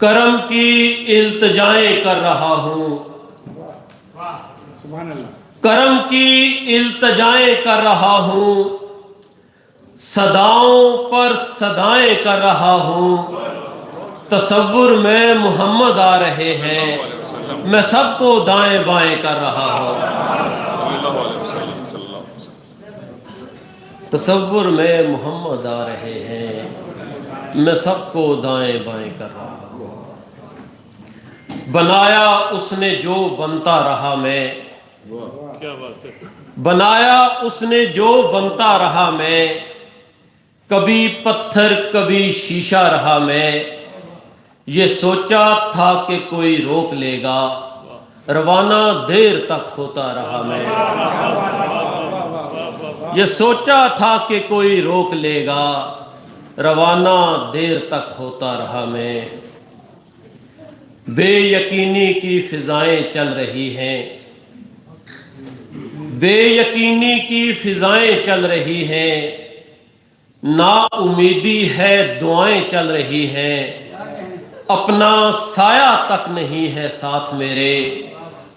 करम की इल्तिजाएं कर रहा हूँ, करम की इल्तिजाएं कर रहा हूँ, सदाओं पर सदाएं कर रहा हूँ। तसव्वुर में मोहम्मद आ रहे हैं, मैं सबको दाएं बाएं कर रहा हूँ। तसव्वुर में मोहम्मद आ रहे हैं, मैं सबको दाएं बाएं कर रहा हूँ। बनाया उसने जो बनता रहा मैं, क्या बात है। बनाया उसने जो बनता रहा मैं, कभी पत्थर कभी शीशा रहा मैं। ये सोचा था कि कोई रोक लेगा, रवाना देर तक होता रहा मैं। ये सोचा था कि कोई रोक लेगा, रवाना देर तक होता रहा मैं। बेयकीनी की फिजाएं चल रही हैं, बेयकीनी की फिजाएं चल रही हैं, ना उम्मीदी है दुआएं चल रही हैं। अपना साया तक नहीं है साथ मेरे,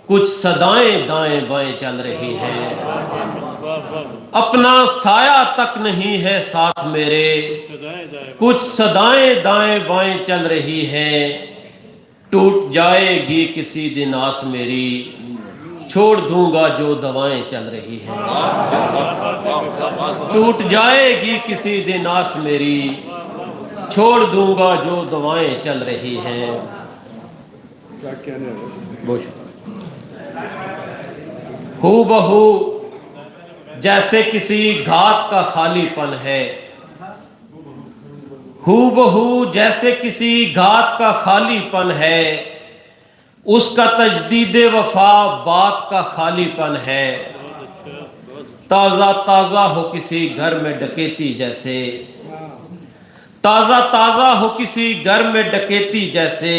कुछ सदाएं दाएं बाएं चल रही हैं। अपना साया तक नहीं है साथ मेरे, कुछ सदाएं दाएं बाएं चल रही हैं। टूट जाएगी किसी दिन आस मेरी, छोड़ दूंगा जो दवाएं चल रही हैं। टूट जाएगी किसी दिन आस मेरी, छोड़ दूंगा जो दवाएं चल रही हैं। हू बहू जैसे किसी घात का खालीपन है, हूबहू जैसे किसी घात का खालीपन है। उसका तजदीदे वफा बात का खालीपन है। ताज़ा ताज़ा हो किसी घर में डकैती जैसे, ताज़ा ताज़ा हो किसी घर में डकैती जैसे।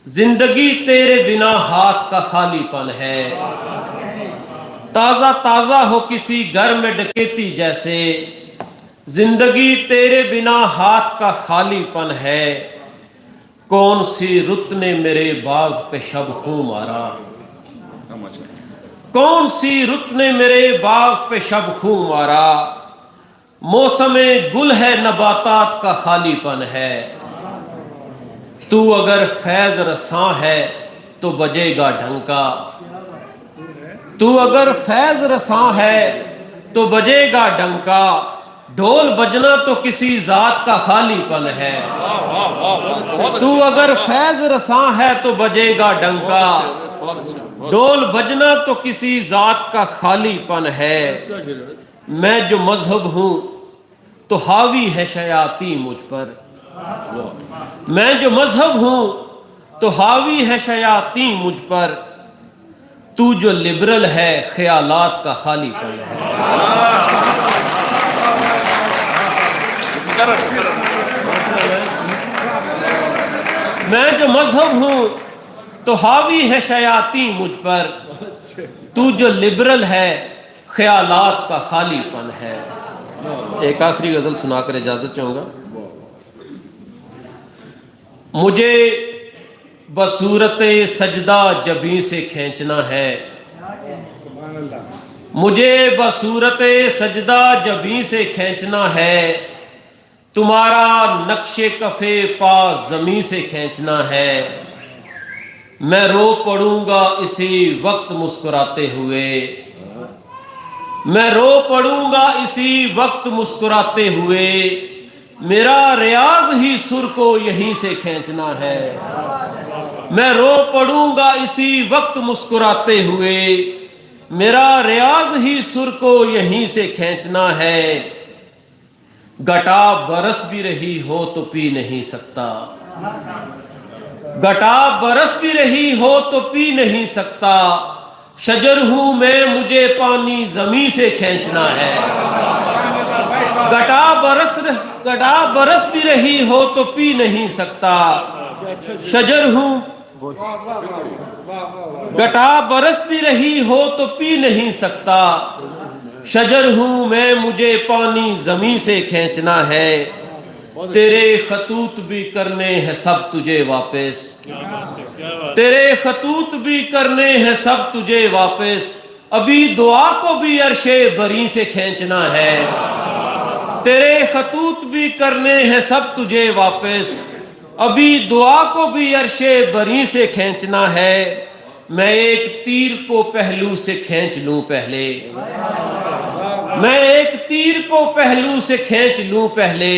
जिंदगी तेरे बिना हाथ का खालीपन है। ताज़ा ताज़ा हो किसी घर में डकैती जैसे, जिंदगी तेरे बिना हाथ का खालीपन है। कौन सी रुत ने मेरे बाग पे शब खूं मारा, कौन सी रुत ने मेरे बाग पे शब खूं मारा। मौसमे गुल है नबातात का खालीपन है। तू अगर फैज रसां है तो बजेगा ढंका, तू अगर फैज रसां है तो बजेगा डंका। ढोल बजना तो किसी जात का खालीपन है। तू अगर फैज रसां है तो बजेगा डंका। ढोल बजना तो किसी जात का खालीपन है। मैं जो मजहब हूं तो हावी है शयाती मुझ पर, मैं जो मजहब हूं तो हावी है शयाती मुझ पर। तू जो लिबरल है ख्यालात का खालीपन है। मैं जो मजहब हूं तो हावी है शयाती मुझ पर। तू जो लिबरल है ख्यालात का खालीपन है। एक आखिरी गजल सुनाकर इजाजत चाहूंगा। मुझे बसूरत सजदा जबी से खींचना है, मुझे बसूरत सजदा जबी से खींचना है। तुम्हारा नक्शे कफे पा जमी से खींचना है। मैं रो पड़ूंगा इसी वक्त मुस्कुराते हुए, मैं रो पड़ूंगा इसी वक्त मुस्कुराते हुए। मेरा रियाज ही सुर को यहीं से खींचना है। मैं रो पड़ूंगा इसी वक्त मुस्कुराते हुए। मेरा रियाज ही सुर को यहीं से खींचना है। घटा बरस भी रही हो तो पी नहीं सकता, घटा बरस भी रही हो तो पी नहीं सकता। शजर हूं मैं मुझे पानी जमी से खींचना है। घटा बरस भी रही हो तो पी नहीं सकता। शजर हूं, घटा बरस भी रही हो तो पी नहीं सकता। शजर हूं मैं मुझे पानी जमी से खींचना है। तेरे खतूत भी करने हैं सब तुझे वापस, क्या बात है, क्या बात तेरे खतूत भी करने हैं सब तुझे वापस, अभी दुआ को भी अर्शे बरी से खींचना है। तेरे खतूत भी करने हैं सब तुझे वापस, अभी दुआ को भी अर्शे बरी से खींचना है। मैं एक तीर को पहलू से खींच लूं पहले, मैं एक तीर को पहलू से खींच लूं पहले,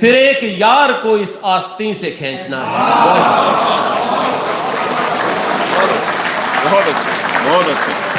फिर एक यार को इस आस्तीन से खींचना है। बहुत अच्छा, बहुत अच्छा।